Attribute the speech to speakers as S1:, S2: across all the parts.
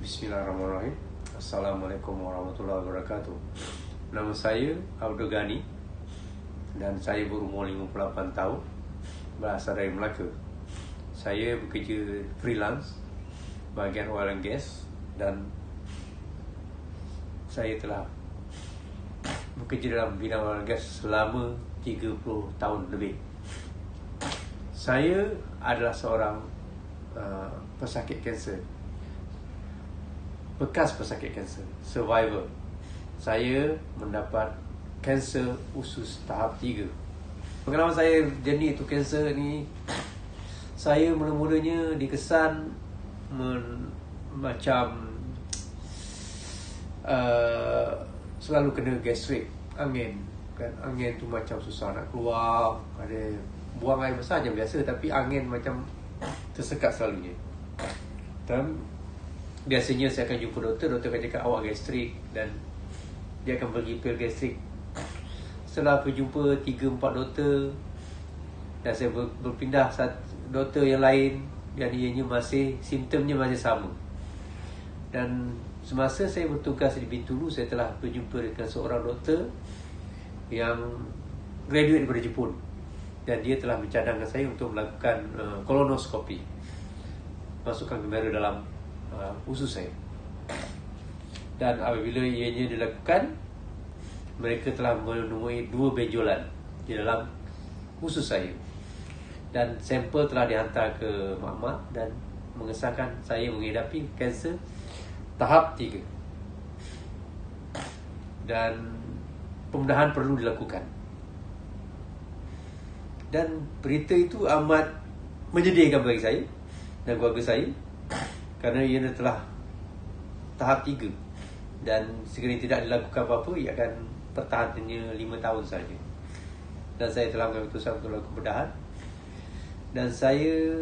S1: Bismillahirrahmanirrahim. Assalamualaikum warahmatullahi wabarakatuh. Nama saya Abdul Ghani dan saya berumur 58 tahun, berasal dari Melaka. Saya bekerja freelance bahagian oil and gas dan saya telah bekerja dalam bidang oil and gas selama 30 tahun lebih. Saya adalah seorang pesakit kanser, bekas pesakit kanser, survivor. Saya mendapat kanser usus tahap 3. Pengalaman saya jenis itu kanser ni, saya mula-mulanya dikesan macam selalu kena gastrik, angin kan. Angin tu macam susah nak keluar, ada buang air besar je biasa, tapi angin macam tersekat selalunya. Dan biasanya saya akan jumpa doktor akan cakap awak gastrik dan dia akan bagi pil gastrik. Setelah berjumpa 3-4 doktor dan saya berpindah doktor yang lain, dan ianya masih, simptomnya masih sama. Dan semasa saya bertugas di Bintulu, saya telah berjumpa dengan seorang doktor yang graduate daripada Jepun, dan dia telah mencadangkan saya untuk melakukan kolonoskopi, masukkan kamera dalam usus saya. Dan apabila ianya dilakukan, mereka telah menemui 2 benjolan di dalam usus saya, dan sampel telah dihantar ke makmak dan mengesahkan saya menghidapi kanser tahap 3 dan pembedahan perlu dilakukan. Dan berita itu amat menyedihkan bagi saya dan keluarga saya, kerana ia telah tahap 3 dan sekiranya tidak dilakukan apa-apa, ia akan pertahanannya 5 tahun saja. Dan saya telah mengambil keputusan untuk melakukan pembedahan, dan saya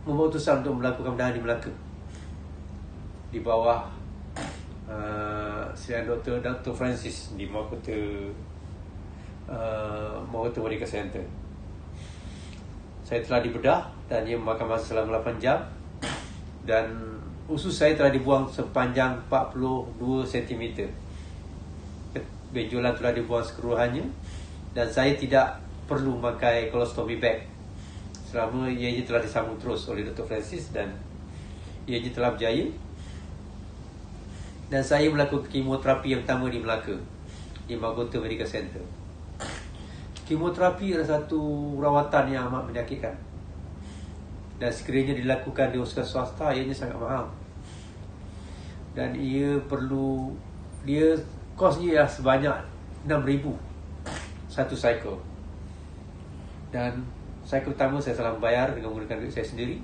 S1: memutuskan untuk melakukan pembedahan di Melaka di bawah Sdn Dr. Francis di Mahkota Medical Center. Saya telah dibedah dan ia memakan masa selama 8 jam, dan usus saya telah dibuang sepanjang 42 cm. Benjolan telah dibuang sekeseluruhannya, dan saya tidak perlu memakai colostomy bag selama ianya telah disambung terus oleh Dr. Francis, dan ianya telah berjaya. Dan saya melakukan kemoterapi yang pertama di Melaka di Mahkota Medical Center. Kemoterapi adalah satu rawatan yang amat menyakitkan, dan sekiranya dilakukan di hospital swasta, ianya sangat mahal. Dan kosnya ialah sebanyak 6,000 satu cycle. Dan cycle pertama saya salah membayar dengan menggunakan duit saya sendiri,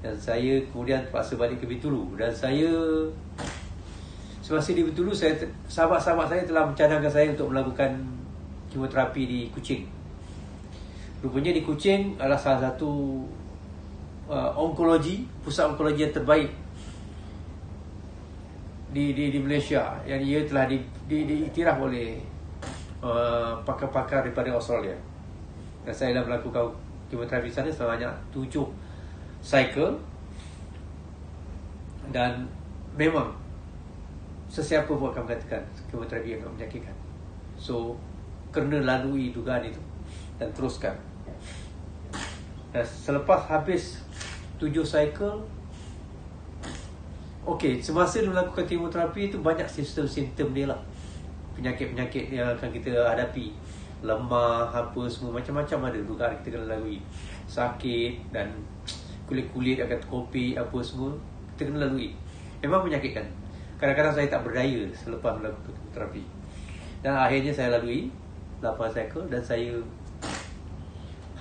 S1: dan saya kemudian terpaksa balik ke Bintulu. Dan saya, semasa di Bintulu, sahabat-sahabat saya telah mencadangkan saya untuk melakukan kemoterapi di Kuching. Rupanya di Kuching adalah salah satu pusat onkologi yang terbaik di Malaysia, yang ia telah diiktiraf oleh pakar-pakar daripada Australia. Dan saya dah melakukan kemoterapi sana sebanyak 7 cycle, dan memang sesiapa pun akan mengatakan kemoterapi yang menyakitkan. So, kena lalui dugaan itu dan teruskan. Dan selepas habis 7 cycle, semasa dia melakukan kemoterapi itu, banyak simptom dia lah, penyakit-penyakit yang akan kita hadapi, lemah, apa semua, macam-macam ada dugaan kita kena lalui. Sakit dan kulit-kulit akan terkopi, apa semua kita kena lalui. Memang menyakitkan. Kadang-kadang saya tak berdaya selepas melakukan kemoterapi, dan akhirnya saya lalui 8 cycle dan saya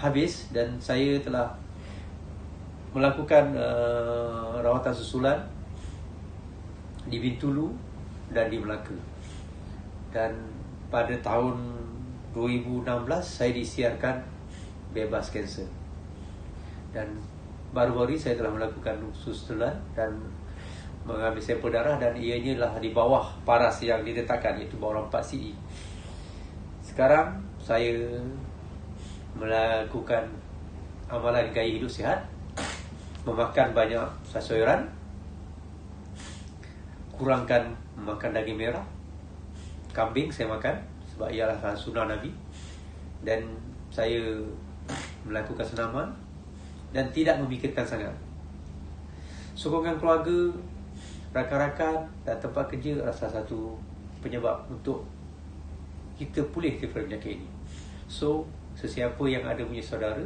S1: habis. Dan saya telah melakukan rawatan susulan di Bintulu dan di Melaka. Dan pada tahun 2016 saya disiarkan bebas kanser, dan baru-baru saya telah melakukan susulan dan mengambil sampel darah, dan ianya lah di bawah paras yang diletakkan, iaitu bawah 4 CE. Sekarang saya melakukan amalan gaya hidup sihat, memakan banyak sayuran, kurangkan makan daging merah. Kambing saya makan sebab ialah sunnah Nabi. Dan saya melakukan senaman dan tidak memikirkan sangat. Sokongan keluarga, rakan-rakan dan tempat kerja adalah salah satu penyebab untuk kita pulih daripada penyakit ini. So, sesiapa yang ada punya saudara,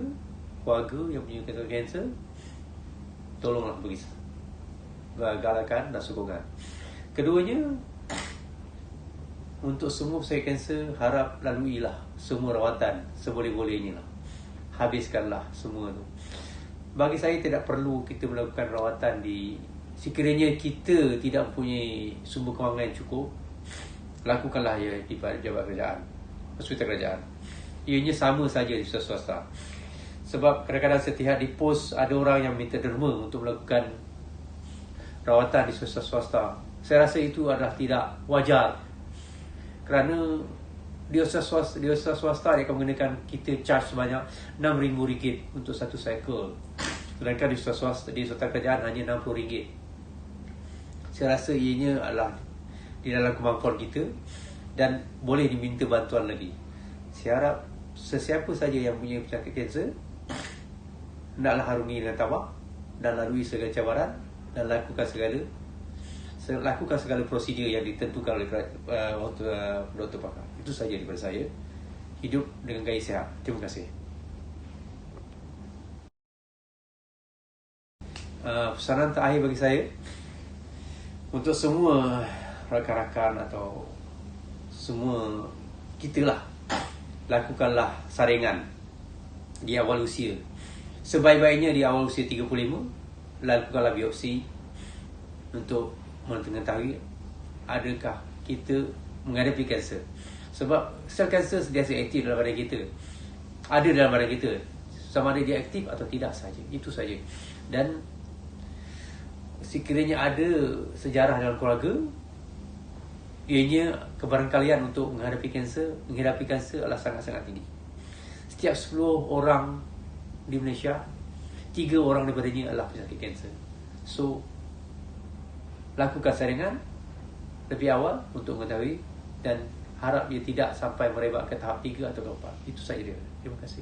S1: keluarga yang punya kanser, tolonglah beri galakan dan sokongan. Keduanya, untuk semua pesakit kanser, harap laluilah semua rawatan seboleh-bolehnya lah. Habiskanlah semua tu. Bagi saya tidak perlu kita melakukan rawatan sekiranya kita tidak mempunyai sumber kewangan yang cukup, lakukanlah ia di pejabat kerajaan, hospital kerajaan. Ianya sama saja di swasta. Sebab kadang-kadang setiap di pos ada orang yang minta derma untuk melakukan rawatan di swasta. Saya rasa itu adalah tidak wajar. Kerana di swasta dia akan menggunakan kita charge sebanyak RM6,000 untuk satu cycle. Sedangkan di swasta kerajaan hanya RM60. Saya rasa ianya adalah di dalam kemampuan kita dan boleh diminta bantuan lagi. Saya harap sesiapa saja yang punya penyakit kanser hendaklah harungi dengan tabah dan lalui segala cabaran dan lakukan segala prosedur yang ditentukan oleh doktor pakar. Itu saja daripada saya. Hidup dengan gaya sihat. Terima kasih. Pesanan terakhir bagi saya untuk semua rakan-rakan atau semua kita lah, lakukanlah saringan di awal usia. Sebaik-baiknya di awal usia 35, lakukanlah biopsi untuk mengetahui adakah kita menghadapi kanser. Sebab sel kanser sentiasa aktif dalam badan kita. Ada dalam badan kita. Sama ada dia aktif atau tidak saja. Itu saja. Dan sekiranya ada sejarah dalam keluarga, ianya kebarangkalian untuk menghadapi kanser adalah sangat-sangat tinggi. Setiap 10 orang di Malaysia, 3 orang daripadanya adalah pesakit kanser. So, lakukan saringan lebih awal untuk mengetahui dan harap dia tidak sampai merebak ke tahap 3 atau ke 4. Itu saja dia. Terima kasih.